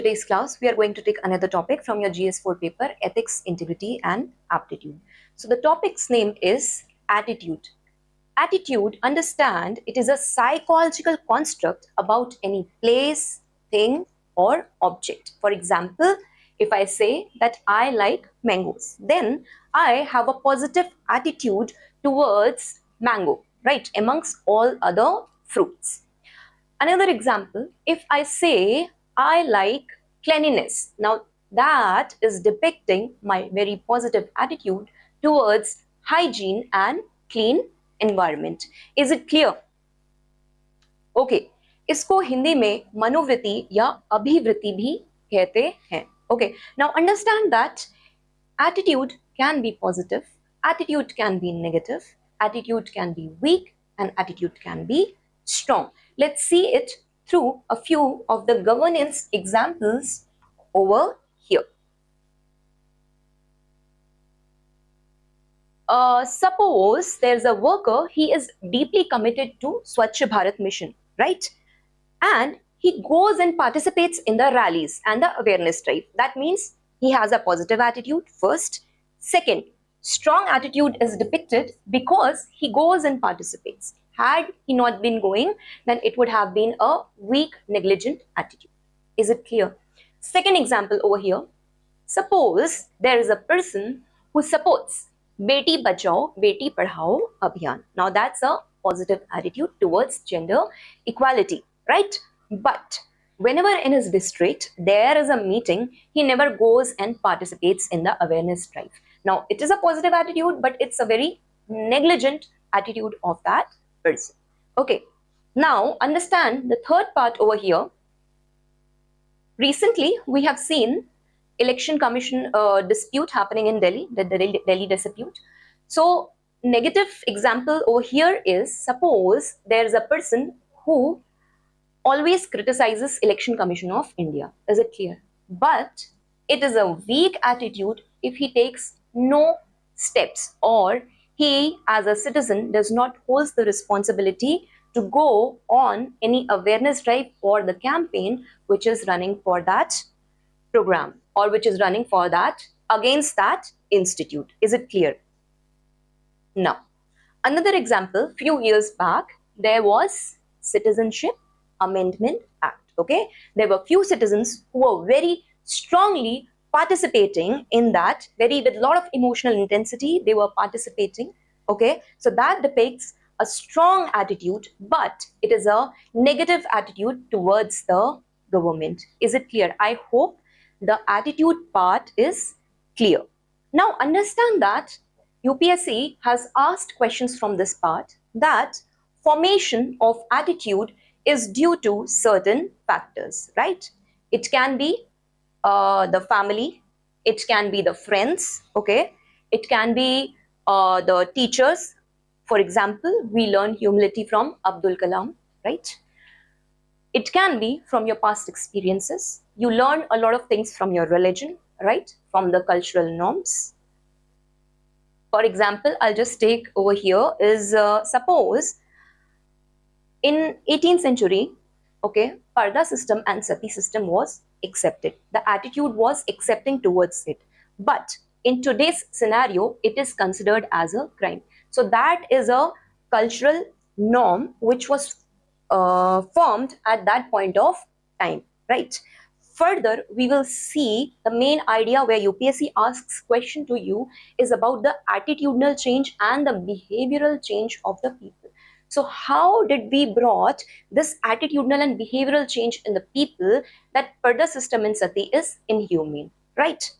Today's class, we are going to take another topic from your GS4 paper, Ethics, Integrity and Aptitude. So the topic's name is Attitude. Attitude, understand, it is a psychological construct about any place, thing or object. For example, if I say that I like mangoes, then I have a positive attitude towards mango, right, amongst all other fruits. Another example, if I say I like cleanliness, now that is depicting my very positive attitude towards hygiene and clean environment. Is it clear? Okay, इसको हिंदी में मनोवृत्ति या अभिवृत्ति भी कहते हैं. Okay, now understand that attitude can be positive, attitude can be negative, attitude can be weak, and attitude can be strong. Let's see it through a few of the governance examples over here. Suppose there's a worker, he is deeply committed to Swachh Bharat mission, right? And he goes and participates in the rallies and the awareness drive. That means he has a positive attitude first. Second, strong attitude is depicted because he goes and participates. Had he not been going, then it would have been a weak, negligent attitude. Is it clear? Second example over here. Suppose there is a person who supports Beti Bachao, Beti Padhao Abhiyan. Now that's a positive attitude towards gender equality, right? But whenever in his district there is a meeting, he never goes and participates in the awareness drive. Now it is a positive attitude, but it's a very negligent attitude of that person. Okay, now understand the third part over here. Recently, we have seen election commission dispute happening in Delhi, the Delhi dispute. So negative example over here is, suppose there is a person who always criticizes Election Commission of India. Is it clear? But it is a weak attitude if he takes no steps, or he as a citizen does not hold the responsibility to go on any awareness drive or the campaign which is running for that program or which is running for that against that institute. Is it clear? Now, another example, few years back, there was Citizenship Amendment Act. Okay, there were few citizens who were very strongly participating in that, with a lot of emotional intensity, they were participating. Okay, so that depicts a strong attitude, but it is a negative attitude towards the government. Is it clear? I hope the attitude part is clear. Now understand that UPSC has asked questions from this part, that formation of attitude is due to certain factors, right? It can be the family, it can be the friends, okay? It can be the teachers. For example, we learn humility from Abdul Kalam, right? It can be from your past experiences. You learn a lot of things from your religion, right? From the cultural norms. For example, I'll just take over here is suppose in 18th century, okay, Parda system and Sati system was accepted. The attitude was accepting towards it. But in today's scenario, it is considered as a crime. So that is a cultural norm which was formed at that point of time, right? Further, we will see the main idea where UPSC asks question to you is about the attitudinal change and the behavioral change of the people. So how did we brought this attitudinal and behavioral change in the people that Parda system in Sati is inhumane, right?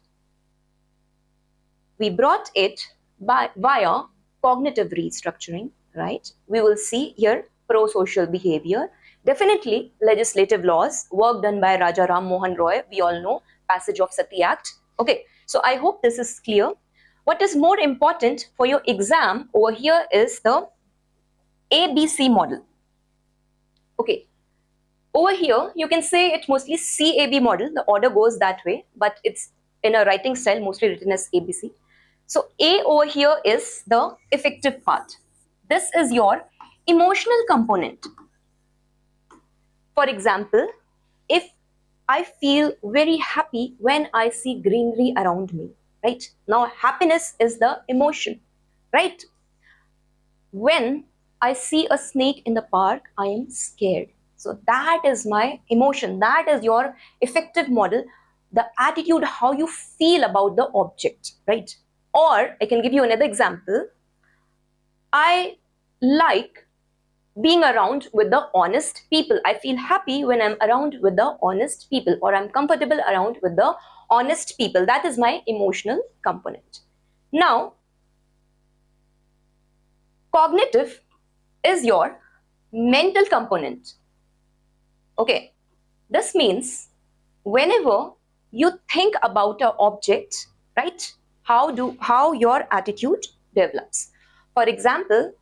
We brought it via cognitive restructuring, right? We will see here pro-social behavior. Definitely legislative laws, work done by Raja Ram Mohan Roy. We all know passage of Sati Act. Okay, so I hope this is clear. What is more important for your exam over here is the ABC model. Okay, over here you can say it mostly CAB model. The order goes that way, but it's in a writing style mostly written as ABC. So A over here is the effective part. This is your emotional component. For example, if I feel very happy when I see greenery around me, right? Now, happiness is the emotion, right? When I see a snake in the park, I am scared. So that is my emotion. That is your affective model, the attitude, how you feel about the object, right? Or I can give you another example. I like being around with the honest people. I feel happy when I'm around with the honest people, or I'm comfortable around with the honest people. That is my emotional component. Now, cognitive is your mental component. Okay, this means whenever you think about an object, right, how your attitude develops. For example,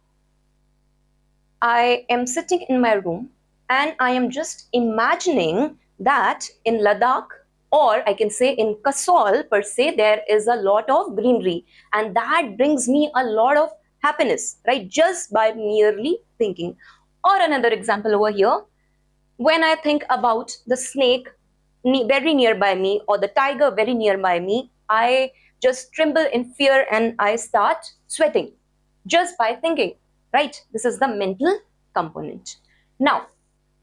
I am sitting in my room and I am just imagining that in Ladakh, or I can say in Kasol per se, there is a lot of greenery, and that brings me a lot of happiness, right? Just by merely thinking. Or another example over here, when I think about the snake very nearby me or the tiger very nearby me, I just tremble in fear and I start sweating just by thinking, right? This is the mental component. Now,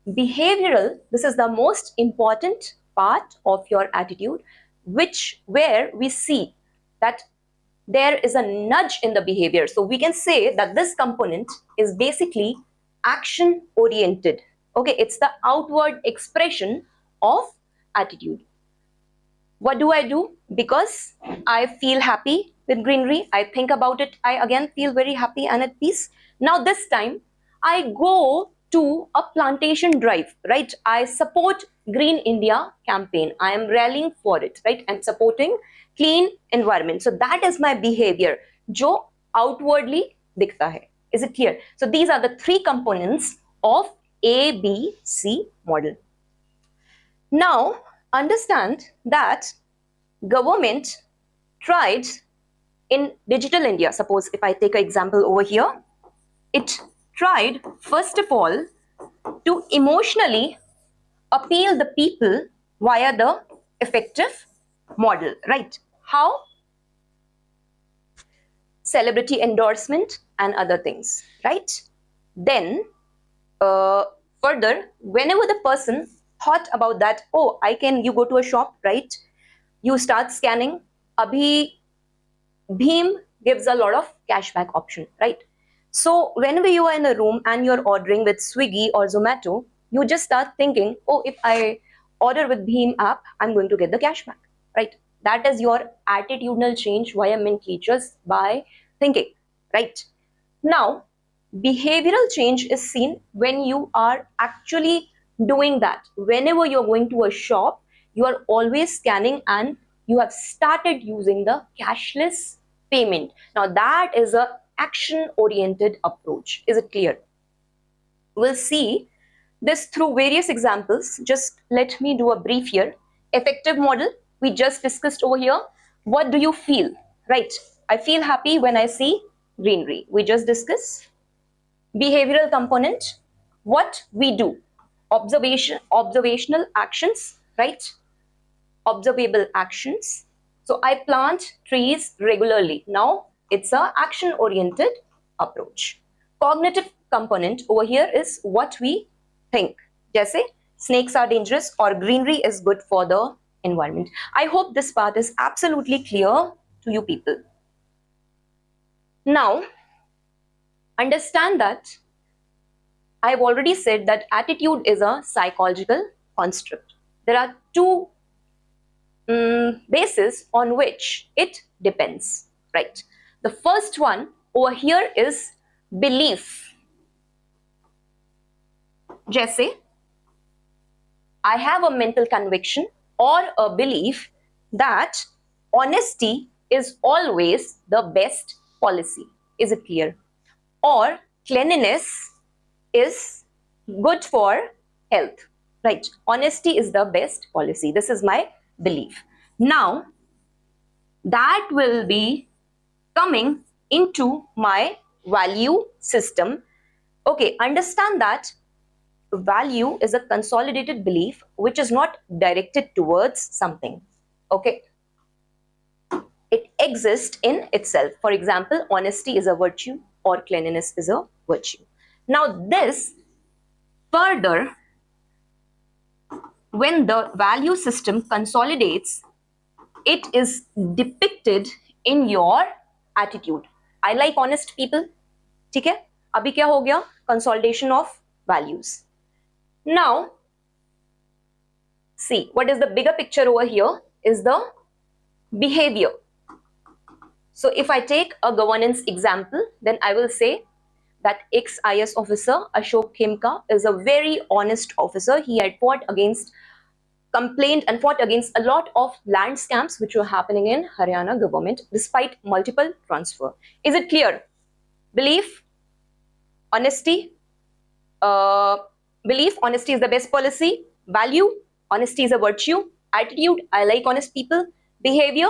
behavioral, this is the most important part of your attitude, where we see that there is a nudge in the behavior. So we can say that this component is basically action oriented. Okay, it's the outward expression of attitude. What do I do? Because I feel happy with greenery, I think about it, I again feel very happy and at peace. Now this time I go to a plantation drive, right? I support Green India campaign. I am rallying for it, right? I'm supporting clean environment. So that is my behavior, जो outwardly दिखता है. Is it clear? So these are the three components of ABC model. Now understand that government tried in digital India. Suppose if I take an example over here, it tried first of all to emotionally appeal the people via the affective model, right? How? Celebrity endorsement and other things, right? Then further, whenever the person thought about that, oh, you go to a shop, right? You start scanning. Abhi Bheem gives a lot of cashback option, right? So whenever you are in a room and you're ordering with Swiggy or Zomato, you just start thinking, oh, if I order with Bheem app, I'm going to get the cashback, right? That is your attitudinal change via mentally, just by thinking, right? Now, behavioral change is seen when you are actually doing that. Whenever you're going to a shop, you are always scanning and you have started using the cashless payment. Now that is a action-oriented approach. Is it clear? We'll see this through various examples. Just let me do a brief here. Affective model, we just discussed over here. What do you feel? Right, I feel happy when I see greenery. We just discussed. Behavioral component, what we do. Observational actions, right? Observable actions. So I plant trees regularly. Now it's a action-oriented approach. Cognitive component over here is what we think. Jaise snakes are dangerous or greenery is good for the environment. I hope this part is absolutely clear to you people. Now, understand that I've already said that attitude is a psychological construct. There are two basis on which it depends, right? The first one over here is belief. Jaise, I have a mental conviction or a belief that honesty is always the best policy. Is it clear? Or cleanliness is good for health, right? Honesty is the best policy. This is my belief. Now, that will be coming into my value system. Okay, understand that value is a consolidated belief which is not directed towards something. Okay. It exists in itself. For example, honesty is a virtue or cleanliness is a virtue. Now this further, when the value system consolidates, it is depicted in your attitude. I like honest people. ठीक है? अभी क्या हो गया? Consolidation of values. Now, see, what is the bigger picture over here is the behavior. So if I take a governance example, then I will say that ex-IS officer Ashok Khemka is a very honest officer. He had complained and fought against a lot of land scams which were happening in Haryana government despite multiple transfer. Is it clear? Belief, honesty, belief, honesty is the best policy. Value, honesty is a virtue. Attitude, I like honest people. Behavior,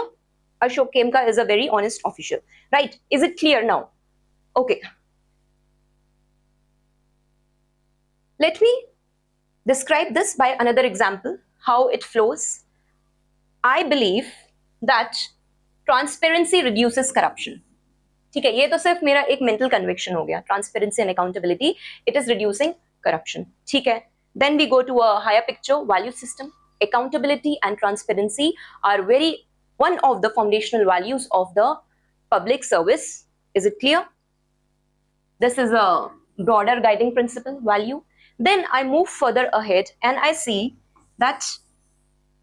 Ashok Khemka is a very honest official. Right? Is it clear now? Okay. Let me describe this by another example, how it flows. I believe that transparency reduces corruption. ठीक है, ये तो सिर्फ मेरा एक mental conviction हो गया. Transparency and accountability, it is reducing corruption. ठीक है. Then we go to a higher picture, value system. Accountability and transparency are one of the foundational values of the public service. Is it clear? This is a broader guiding principle, value. Then I move further ahead and I see that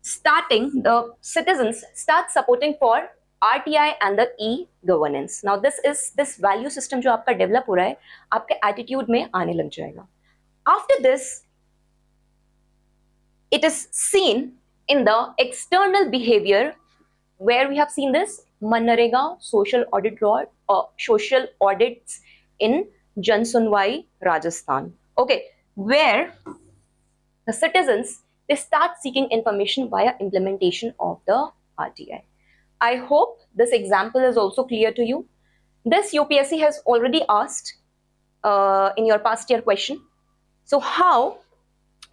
the citizens start supporting for RTI and the e-governance. Now this value system जो आपका develop हो रहा है, आपके attitude में आने लग जाएगा. After this, it is seen in the external behavior where we have seen this Manrega social audits in Jansunwai, Rajasthan. Okay, where the citizens, they start seeking information via implementation of the RTI. I hope this example is also clear to you. This UPSC has already asked in your past year question. So how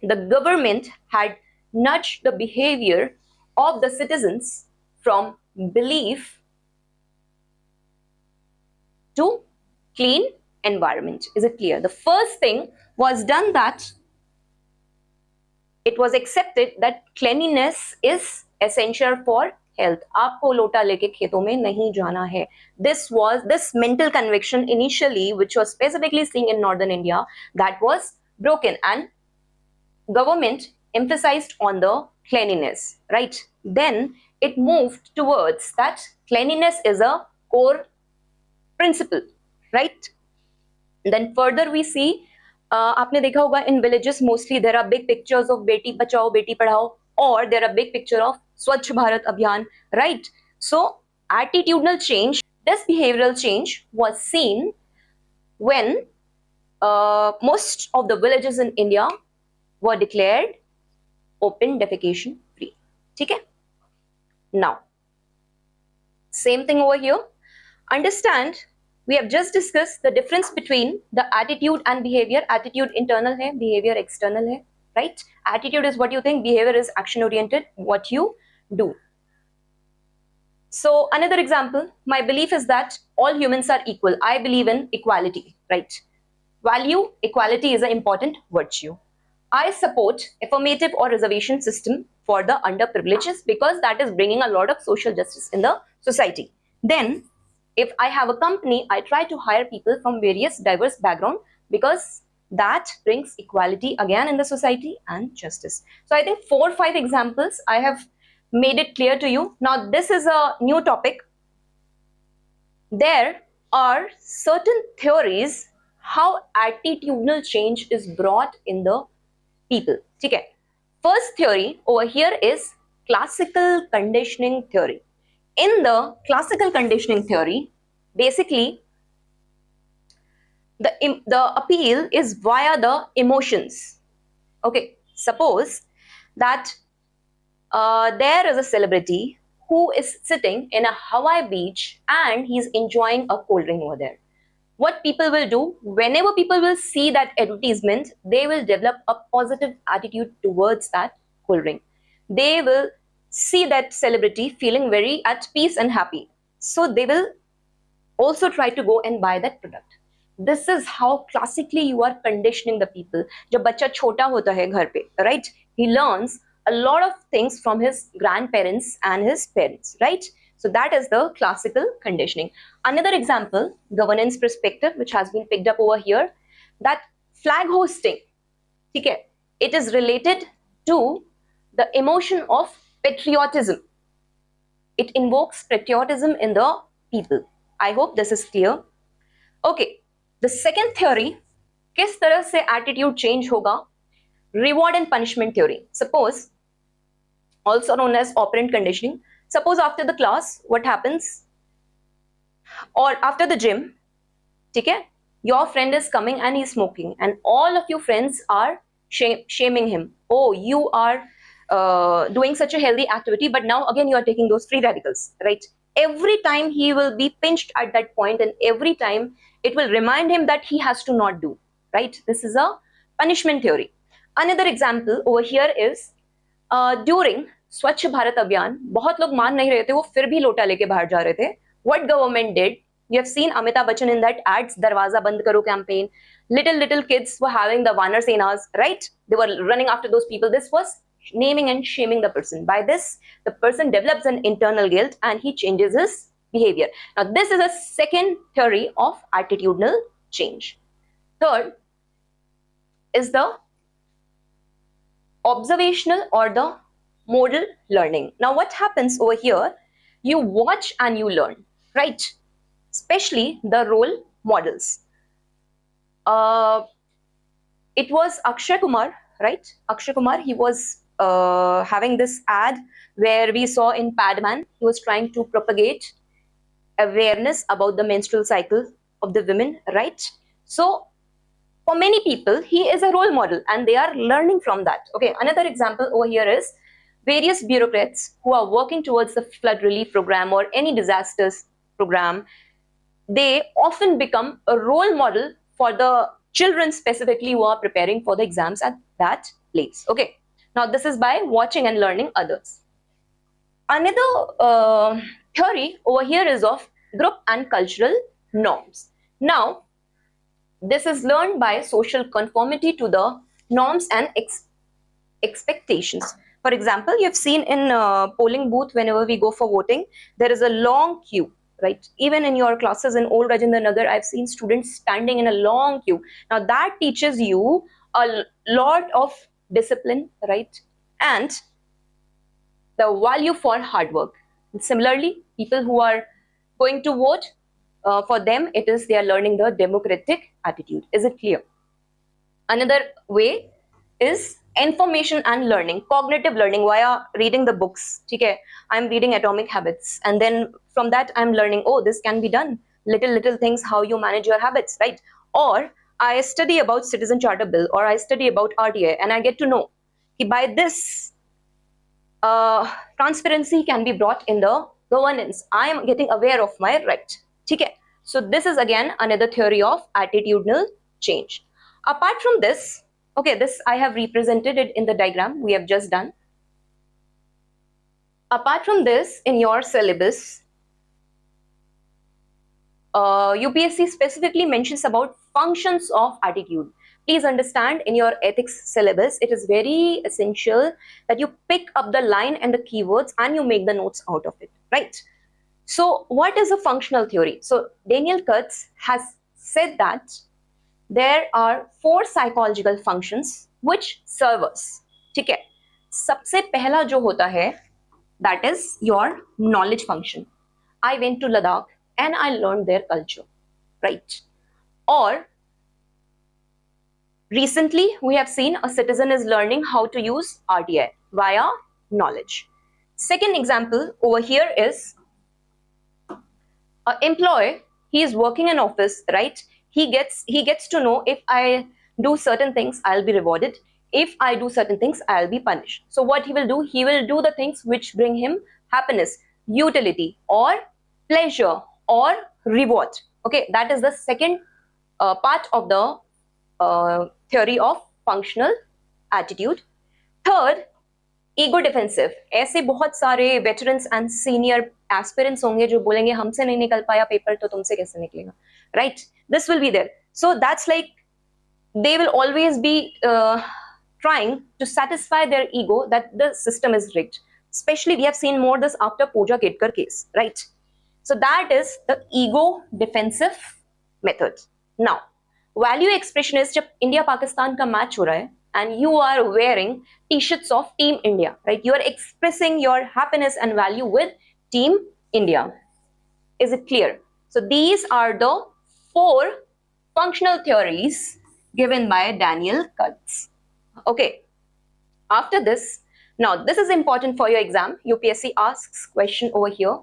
the government had nudged the behavior of the citizens from belief to clean environment. Is it clear? The first thing was done that it was accepted that cleanliness is essential for health. आपको लोटा लेके खेतों में नहीं जाना है. This mental conviction initially, which was specifically seen in northern India, that was broken and government emphasized on the cleanliness, right? Then it moved towards that cleanliness is a core principle, right? Then further we see, आपने देखा होगा in villages mostly there are big pictures of Beti Bachao Beti Padhao, or there are big picture of Swachh Bharat Abhiyan, right? So attitudinal change, this behavioral change was seen when most of the villages in India were declared open defecation free. ठीक है? Now, same thing over here. Understand, we have just discussed the difference between the attitude and behavior. Attitude internal hai, behavior external hai, right? Attitude is what you think, behavior is action oriented, what you do. So another example, my belief is that all humans are equal. I believe in equality, right? Value, equality is an important virtue. I support affirmative or reservation system for the underprivileged because that is bringing a lot of social justice in the society. Then, if I have a company, I try to hire people from various diverse backgrounds because that brings equality again in the society and justice. So I think 4 or 5 examples I have made it clear to you. Now this is a new topic. There are certain theories how attitudinal change is brought in the people. Okay. First theory over here is classical conditioning theory. In the classical conditioning theory, basically the appeal is via the emotions. Okay, suppose that there is a celebrity who is sitting in a Hawaii beach and he's enjoying a cold drink over there. what people will do, whenever people will see that advertisement, they will develop a positive attitude towards that cold drink. They will see that celebrity feeling very at peace and happy. So they will also try to go and buy that product. This is how classically you are conditioning the people. जब बच्चा छोटा होता है घर पे, right? He learns a lot of things from his grandparents and his parents, right? So that is the classical conditioning. Another example, governance perspective, which has been picked up over here, that flag hosting, okay, it is related to the emotion of patriotism. It invokes patriotism in the people. I hope this is clear. Okay, the second theory, किस तरह से attitude change होगा? Reward and punishment theory. Suppose, also known as operant conditioning. Suppose after the class, what happens? Or after the gym, okay, your friend is coming and he's smoking, and all of your friends are shaming him. Oh, you are doing such a healthy activity, but now again you are taking those free radicals, right? Every time he will be pinched at that point, and every time it will remind him that he has to not do, right? This is a punishment theory. Another example over here is during स्वच्छ भारत अभियान, बहुत लोग मान नहीं रहे थे, वो फिर भी लोटा लेके बाहर जा रहे थे. What government did? You have seen Amitabh Bachchan in that ads, Darwaza Band Karo campaign. Little kids were having the Vanar Senas, right? They were running after those people. This was naming and shaming the person. By this, the person develops an internal guilt and he changes his behavior. Now, this is a second theory of attitudinal change. Third is the observational or the model learning. Now, what happens over here? You watch and you learn, right? Especially the role models. It was Akshay Kumar, right? Akshay Kumar, he was having this ad where we saw in Padman, he was trying to propagate awareness about the menstrual cycle of the women, right? So for many people, he is a role model and they are learning from that. Okay, another example over here is various bureaucrats who are working towards the flood relief program or any disasters program. They often become a role model for the children specifically who are preparing for the exams at that place. Okay, now this is by watching and learning others. Another theory over here is of group and cultural norms. Now, this is learned by social conformity to the norms and expectations. For example, you have seen in polling booth, whenever we go for voting, there is a long queue, right? Even in your classes in Old Rajendra Nagar, I've seen students standing in a long queue. Now that teaches you a lot of discipline, right? And the value for hard work. And similarly, people who are going to vote, for them, it is they are learning the democratic attitude. Is it clear? Another way is information and learning, cognitive learning via reading the books. Okay, I'm reading Atomic Habits, and then from that I'm learning, oh, this can be done. Little things, how you manage your habits, right? Or I study about Citizen Charter Bill, or I study about RTA, and I get to know by this transparency can be brought in the governance. I am getting aware of my right. Okay, so this is again another theory of attitudinal change. Apart from this, okay, this I have represented it in the diagram we have just done. Apart from this, in your syllabus, UPSC specifically mentions about functions of attitude. Please understand, in your ethics syllabus, it is very essential that you pick up the line and the keywords and you make the notes out of it, right? So what is a functional theory? So Daniel Kurtz has said that there are 4 psychological functions which serve us. ठीक है, सबसे पहला जो होता है, that is your knowledge function. I went to Ladakh and I learned their culture, right? Or recently we have seen a citizen is learning how to use RTI via knowledge. Second example over here is an employee. He is working in office, right? He gets to know, if I do certain things, I'll be rewarded. If I do certain things, I'll be punished. So what he will do? He will do the things which bring him happiness, utility, or pleasure, or reward. Okay, that is the second part of the theory of functional attitude. Third, ego defensive. ऐसे बहुत सारे veterans and senior aspirants होंगे जो बोलेंगे हमसे नहीं निकल पाया पेपर तो तुमसे कैसे निकलेगा, right? This will be there. So that's like they will always be trying to satisfy their ego that the system is rigged. Especially we have seen more this after Pooja Ketkar case, right? So that is the ego defensive method. Now, value expression is जब India Pakistan का match हो रहा है and you are wearing t-shirts of Team India, right? You are expressing your happiness and value with Team India. Is it clear? So these are the 4 functional theories given by Daniel Katz. Okay. After this, now this is important for your exam. UPSC asks question over here.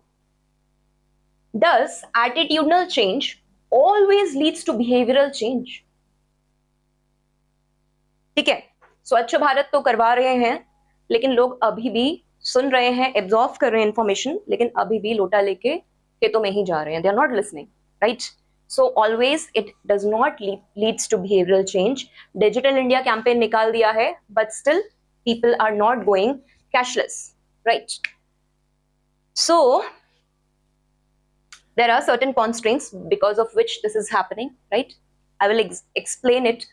Does attitudinal change always leads to behavioral change? ठीक है, स्वच्छ भारत तो करवा रहे हैं लेकिन लोग अभी भी सुन रहे हैं, एब्जॉर्व कर रहे हैं इंफॉर्मेशन, लेकिन अभी भी लोटा लेके खेतों में ही जा रहे हैं. They are not listening, right? So always it does not leads to behavioral change. Digital India campaign निकाल दिया है, but still people are not going cashless, right? So there are certain constraints because of which this is happening, right? I will explain it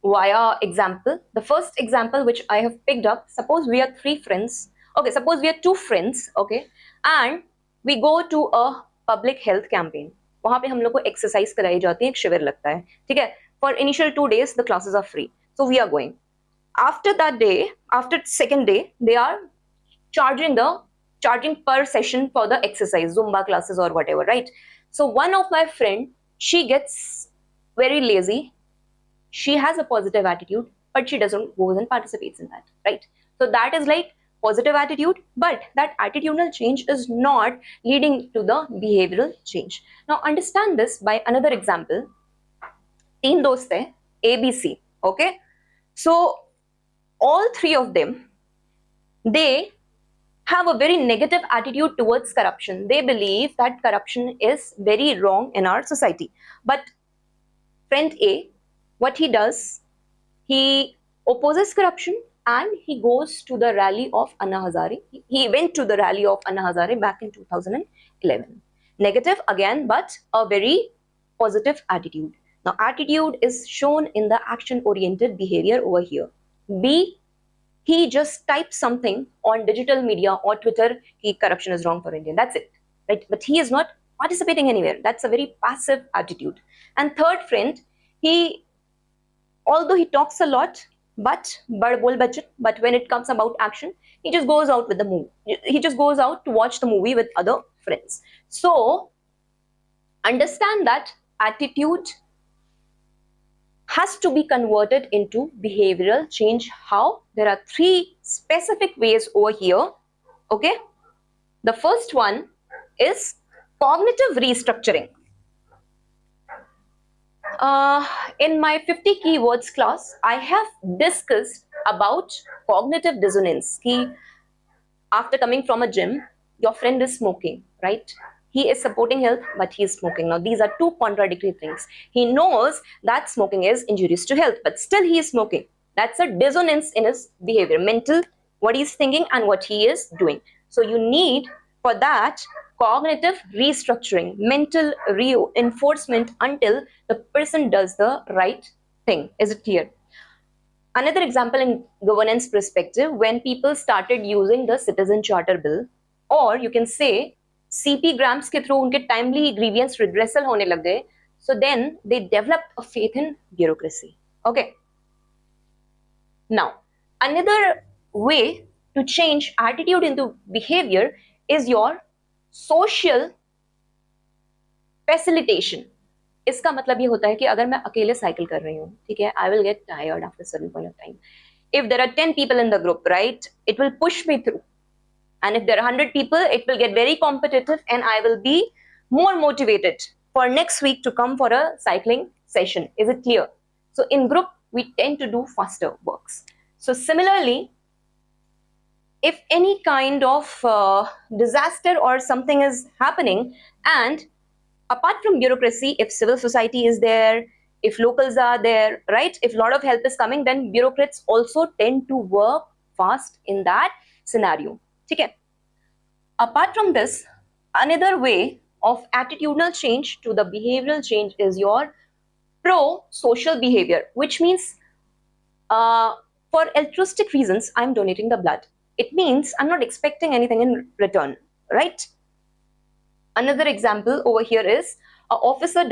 via example. The first example which I have picked up, suppose we are 3 friends. Okay, suppose we are 2 friends, okay, and we go to a public health campaign. वहाँ पे हम लोग को exercise कराई जाती है, एक शिविर लगता है, ठीक है? For initial 2 days, the classes are free. So we are going. After that day, after second day, they are charging per session for the exercise, Zumba classes or whatever, right? So one of my friend, she gets very lazy. She has a positive attitude, but she doesn't go and participates in that, right? So that is like positive attitude, but that attitudinal change is not leading to the behavioral change. Now understand this by another example. 3 दोस्त हैं, ABC, okay? So all 3 of them, they have a very negative attitude towards corruption. They believe that corruption is very wrong in our society. But friend A, what he does, he opposes corruption and he goes to the rally of Anna Hazare. He went to the rally of Anna Hazare back in 2011. Negative again, but a very positive attitude. Now attitude is shown in the action-oriented behavior over here. B, he just types something on digital media or Twitter, corruption is wrong for India. That's it, right? But he is not participating anywhere. That's a very passive attitude. And third friend, although he talks a lot, but when it comes about action, he just goes out with the movie. He just goes out to watch the movie with other friends. So understand that attitude has to be converted into behavioral change. How? There are 3 specific ways over here, okay? The first one is cognitive restructuring. In my 50 keywords class, I have discussed about cognitive dissonance. After coming from a gym, your friend is smoking, right? He is supporting health, but he is smoking. Now, these are 2 contradictory things. He knows that smoking is injurious to health, but still he is smoking. That's a dissonance in his behavior, mental, what he is thinking and what he is doing. So you need, for that, cognitive restructuring, mental reinforcement until the person does the right thing. Is it clear? Another example in governance perspective, when people started using the Citizen Charter Bill, or you can say CP grants के through उनके timely grievance redressal होने लग गए, so then they developed a faith in bureaucracy. Okay. Now, another way to change attitude into behavior is your social facilitation. इसका मतलब ये होता है कि अगर मैं अकेले साइकिल कर रही हूँ, ठीक है, I will get tired after a certain point of time. If there are 10 people in the group, right, it will push me through. And if there are 100 people, it will get very competitive and I will be more motivated for next week to come for a cycling session. Is it clear? So in group, we tend to do faster works. So similarly, if any kind of disaster or something is happening, and apart from bureaucracy, if civil society is there, if locals are there, right? If a lot of help is coming, then bureaucrats also tend to work fast in that scenario. Okay. Apart from this, another way of attitudinal change to the behavioral change is your pro-social behavior, which means for altruistic reasons, I'm donating the blood. It means I'm not expecting anything in return, right? Another example over here is an officer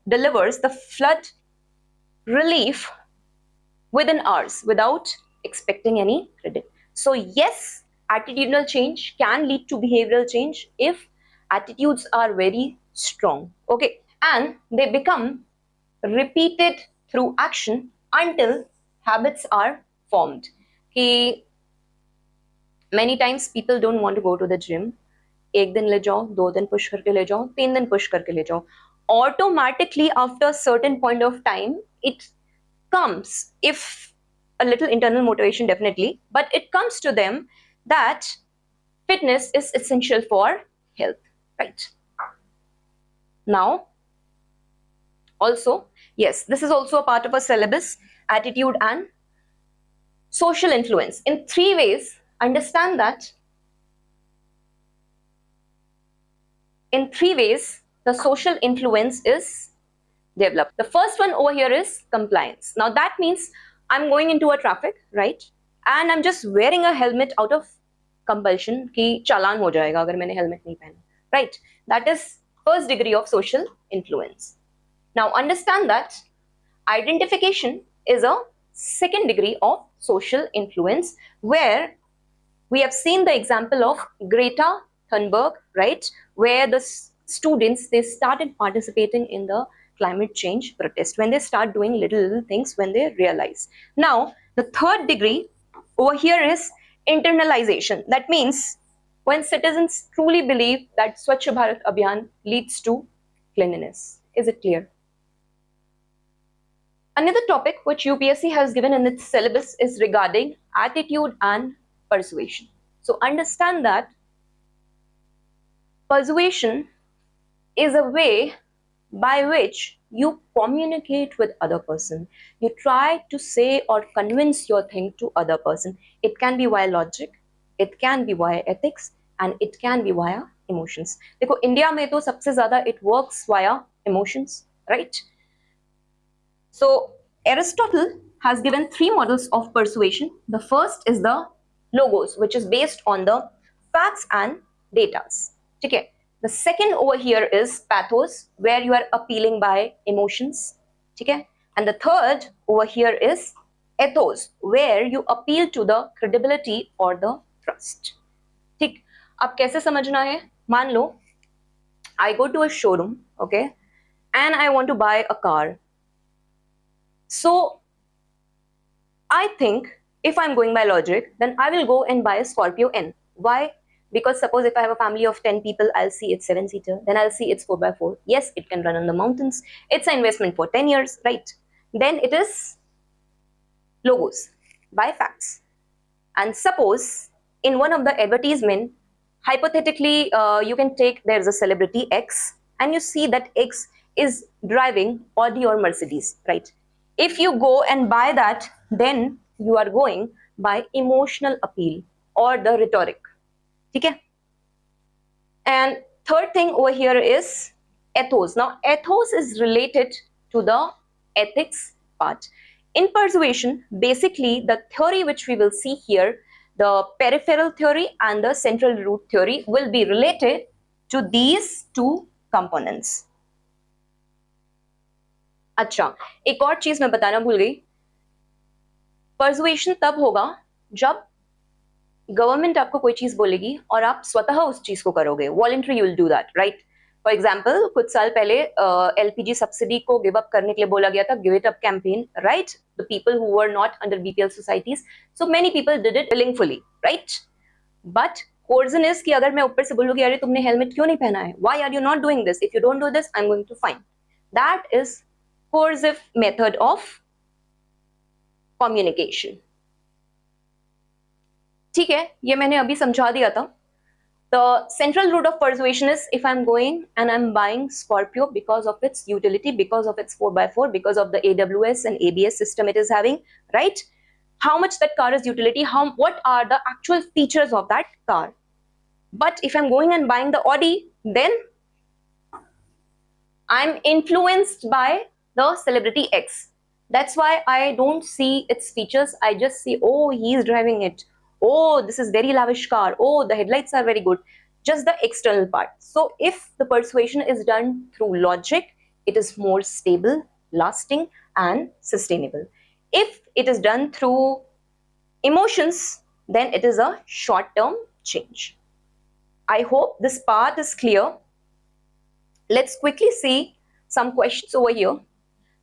delivers the flood relief within hours without expecting any credit. So yes, attitudinal change can lead to behavioral change if attitudes are very strong. Okay, and they become repeated through action until habits are formed. Okay, many times people don't want to go to the gym. एक दिन ले जाओ, 2 दिन push करके ले जाओ, 3 दिन push करके ले जाओ. Automatically after a certain point of time, it comes, if a little internal motivation definitely, but it comes to them that fitness is essential for health, right? Now, also, yes, this is also a part of a syllabus, attitude and social influence. In 3 ways, understand that in 3 ways, the social influence is developed. The first one over here is compliance. Now that means I'm going into a traffic, right? And I'm just wearing a helmet out of compulsion कि चालान हो जाएगा अगर मैंने helmet नहीं पहना, right? That is first degree of social influence. Now understand that identification is a second degree of social influence, where we have seen the example of Greta Thunberg, right? Where the students, they started participating in the climate change protest when they start doing little things when they realize. Now, the third degree over here is internalization. That means when citizens truly believe that Swachh Bharat Abhiyan leads to cleanliness. Is it clear? Another topic which UPSC has given in its syllabus is regarding attitude and persuasion. So understand that persuasion is a way by which you communicate with other person. You try to say or convince your thing to other person. It can be via logic, it can be via ethics, and it can be via emotions. देखो India में तो सबसे ज़्यादा it works via emotions, right? So Aristotle has given 3 models of persuasion. The first is the logos, which is based on the facts and datas. Okay. The second over here is pathos, where you are appealing by emotions. Okay. And the third over here is ethos, where you appeal to the credibility or the trust. ठीक, अब कैसे समझना है? मान लो I go to a showroom, okay, and I want to buy a car. So I think if I'm going by logic, then I will go and buy a Scorpio N. Why? Because suppose if I have a family of 10 people, I'll see it's 7-seater, then I'll see it's 4x4. Yes, it can run on the mountains. It's an investment for 10 years, right? Then it is logos, by facts. And suppose in one of the advertisement, hypothetically, you can take, there's a celebrity X, and you see that X is driving Audi or Mercedes, right? If you go and buy that, then you are going by emotional appeal or the rhetoric. Okay? And third thing over here is ethos. Now, ethos is related to the ethics part. In persuasion, basically the theory which we will see here, the peripheral theory and the central root theory, will be related to these 2 components. अच्छा, एक और चीज मैं बताना भूल गई. Persuasion तब होगा जब गवर्नमेंट आपको कोई चीज बोलेगी और आप स्वतः उस चीज को करोगे. Voluntary you will do that, right? For example, कुछ साल पहले एलपीजी सब्सिडी को गिव अप करने के लिए बोला गया था, give it up campaign, right? The people who were not under BPL societies, so many people did it willingly, right? But coercion is कि अगर मैं ऊपर से बोलूंगी अरे तुमने हेलमेट क्यों नहीं पहना है, why are you not doing this, if you don't do this I am going to fine. That is coercive method of communication. ठीक है, ये मैंने अभी समझा दिया था. The central root of persuasion is if I'm going and I'm buying Scorpio because of its utility, because of its 4x4, because of the AWS and ABS system it is having, right? How much that car is utility, what are the actual features of that car. But if I'm going and buying the Audi, then I'm influenced by the celebrity X. That's why I don't see its features. I just see, oh, he's driving it. Oh, this is very lavish car. Oh, the headlights are very good. Just the external part. So if the persuasion is done through logic, it is more stable, lasting, and sustainable. If it is done through emotions, then it is a short-term change. I hope this part is clear. Let's quickly see some questions over here.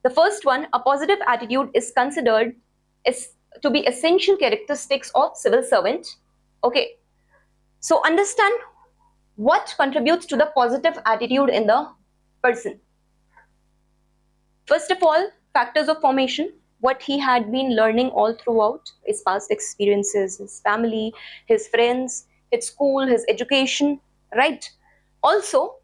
The first one, a positive attitude is considered to be essential characteristics of civil servant. Okay, so understand what contributes to the positive attitude in the person. First of all, factors of formation, what he had been learning all throughout, his past experiences, his family, his friends, his school, his education, right? Also,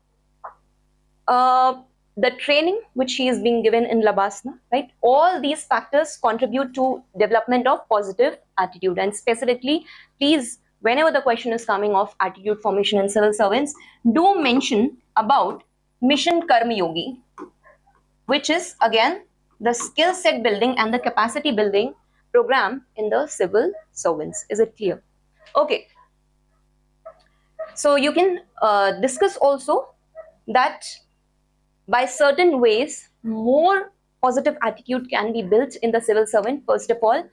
the training which he is being given in Labasna, right? All these factors contribute to development of positive attitude. And specifically, please, whenever the question is coming of attitude formation in civil servants, do mention about Mission Karma Yogi, which is again the skill set building and the capacity building program in the civil servants. Is it clear? Okay. So you can discuss also that by certain ways, more positive attitude can be built in the civil servant. First of all,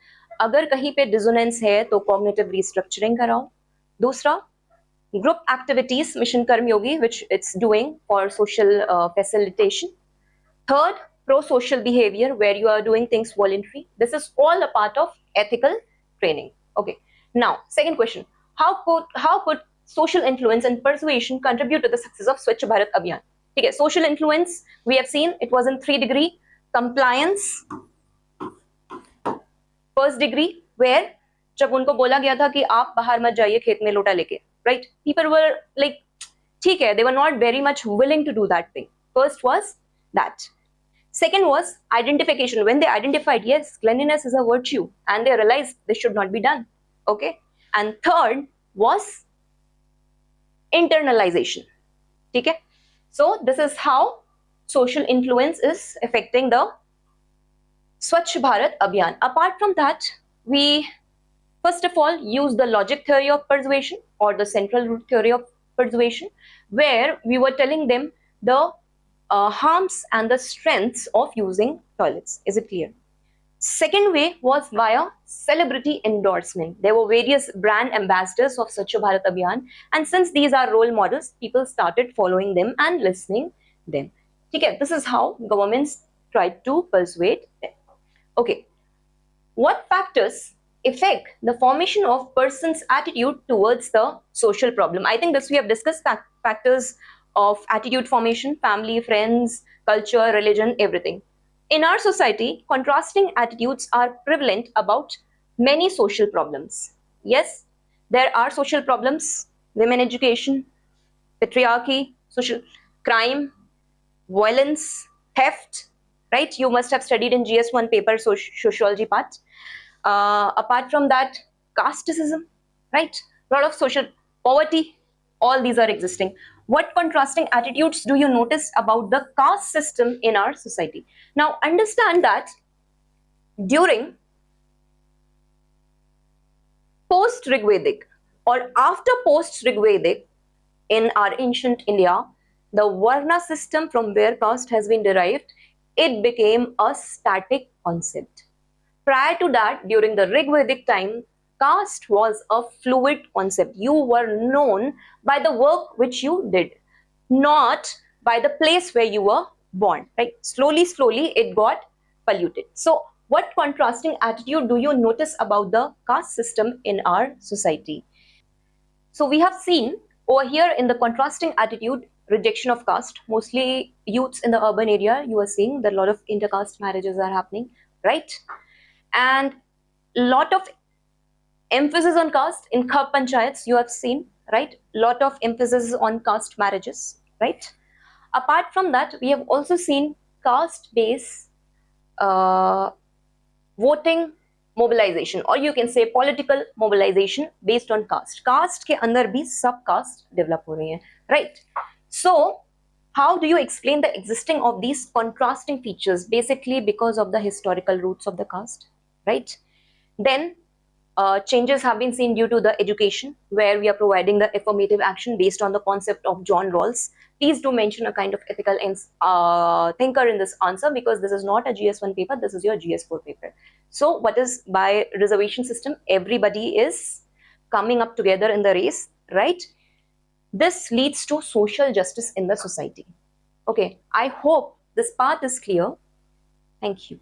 अगर कहीं पे dissonance है तो cognitive restructuring कराओ. दूसरा, group activities, Mission Karma Yogi, which it's doing for social facilitation. Third, pro-social behavior, where you are doing things voluntary. This is all a part of ethical training. Okay. Now, second question: How could social influence and persuasion contribute to the success of Swachh Bharat Abhiyan? Okay, social influence, we have seen it was in 3 degree. Compliance, first degree, where जब उनको बोला गया था कि आप बाहर मत जाइए खेत में लोटा लेके, right? People were like, ठीक है, they were not very much willing to do that thing. First was that. Second was identification. When they identified, yes, cleanliness is a virtue, and they realized this should not be done. Okay. And third was internalization. Okay. So this is how social influence is affecting the Swachh Bharat Abhiyan. Apart from that, we first of all use the logic theory of persuasion or the central root theory of persuasion, where we were telling them the harms and the strengths of using toilets. Is it clear? Second way was via celebrity endorsement. There were various brand ambassadors of Swachh Bharat Abhiyan, and since these are role models, people started following them and listening them. Okay, this is how governments tried to persuade them. Okay, what factors affect the formation of person's attitude towards the social problem? I think this we have discussed factors of attitude formation: family, friends, culture, religion, everything. In our society, contrasting attitudes are prevalent about many social problems. Yes, there are social problems: women education, patriarchy, social crime, violence, theft, right? You must have studied in GS1 paper sociology part. Apart from that, casteism, right? A lot of social poverty, all these are existing. What contrasting attitudes do you notice about the caste system in our society? Now, understand that during post-Rigvedic or after post-Rigvedic in our ancient India, the Varna system from where caste has been derived, it became a static concept. Prior to that, during the Rigvedic time, caste was a fluid concept. You were known by the work which you did, not by the place where you were born, right? Slowly, it got polluted. So what contrasting attitude do you notice about the caste system in our society? So we have seen over here in the contrasting attitude, rejection of caste, mostly youths in the urban area, you are seeing that a lot of intercaste marriages are happening, right? And lot of emphasis on caste in Khap panchayats you have seen, right? Lot of emphasis on caste marriages, right? Apart from that, we have also seen caste-based voting mobilization, or you can say political mobilization based on caste. Caste के अंदर भी सब caste develop हो रही हैं, right? So how do you explain the existing of these contrasting features? Basically because of the historical roots of the caste, right? Then changes have been seen due to the education, where we are providing the affirmative action based on the concept of John Rawls. Please do mention a kind of ethical thinker in this answer, because this is not a GS1 paper, this is your GS4 paper. So what is by reservation system? Everybody is coming up together in the race, right? This leads to social justice in the society. Okay, I hope this part is clear. Thank you.